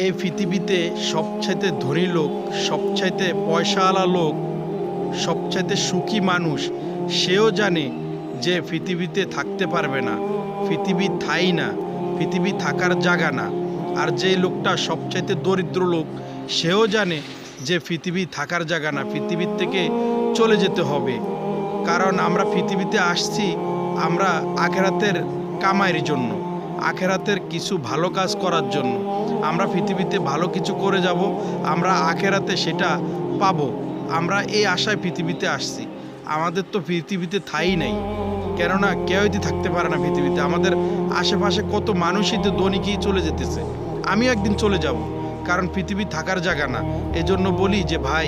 এই পৃথিবীতে সবচাইতে ধনী লোক, সবচাইতে পয়সাওয়ালা লোক, সবচাইতে সুখী মানুষ সেও জানে যে পৃথিবীতে থাকতে পারবে না, পৃথিবী ঠাঁই না, পৃথিবী থাকার জায়গা না। আর যে লোকটা সবচাইতে দরিদ্র লোক সেও জানে যে পৃথিবী থাকার জায়গা না, পৃথিবীর থেকে চলে যেতে হবে। কারণ আমরা পৃথিবীতে আসছি আমরা আখেরাতের কামাইয়ের জন্য, আখেরাতের কিছু ভালো কাজ করার জন্য। আমরা পৃথিবীতে ভালো কিছু করে যাব, আমরা আখেরাতে সেটা পাবো। আমরা এই আশায় পৃথিবীতে আসছি। আমাদের তো পৃথিবীতে ঠাঁই নেই, কেননা কেউই তো থাকতে পারে না পৃথিবীতে। আমাদের আশেপাশে কত মানুষই তো দনিকেই চলে যেতেছে। আমিও একদিন চলে যাব, কারণ পৃথিবী থাকার জায়গা না। এজন্য বলি যে ভাই,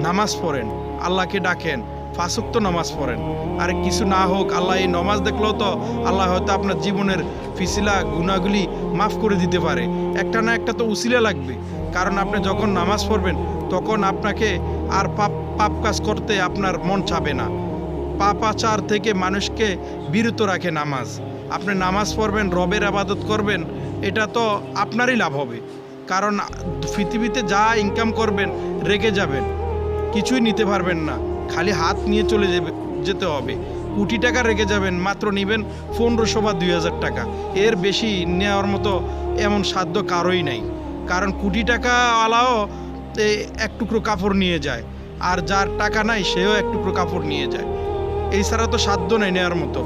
নামাজ পড়েন, আল্লাহকে ডাকেন, 5 ওয়াক্ত নামাজ পড়েন। আর কিছু না হোক, আল্লাহ এই নামাজ দেখলেও তো আল্লাহ হয়তো আপনার জীবনের ফিসিলা গুনাহগুলি মাফ করে দিতে পারে। একটা না একটা তো উসিলা লাগবে, কারণ আপনি যখন নামাজ পড়বেন তখন আপনাকে আর পাপ কাজ করতে আপনার মন চাবে না। পাপাচার থেকে মানুষকে বিরত রাখে নামাজ। আপনি নামাজ পড়বেন, রবের ইবাদত করবেন, এটা তো আপনারই লাভ হবে। কারণ পৃথিবীতে যা ইনকাম করবেন রেগে যাবেন, কিছুই নিতে পারবেন না, খালি হাত নিয়ে চলে যেতে হবে। কোটি টাকা রেখে যাবেন, মাত্র নেবেন 1500 বা 2000 টাকা। এর বেশি নেওয়ার মতো এমন সাধ্য কারোই নাই। কারণ কোটি টাকাওয়ালাও এক টুকরো কাপড় নিয়ে যায়, আর যার টাকা নাই সেও এক টুকরো কাপড় নিয়ে যায়। এই ছাড়া তো সাধ্য নাই নেওয়ার মতো।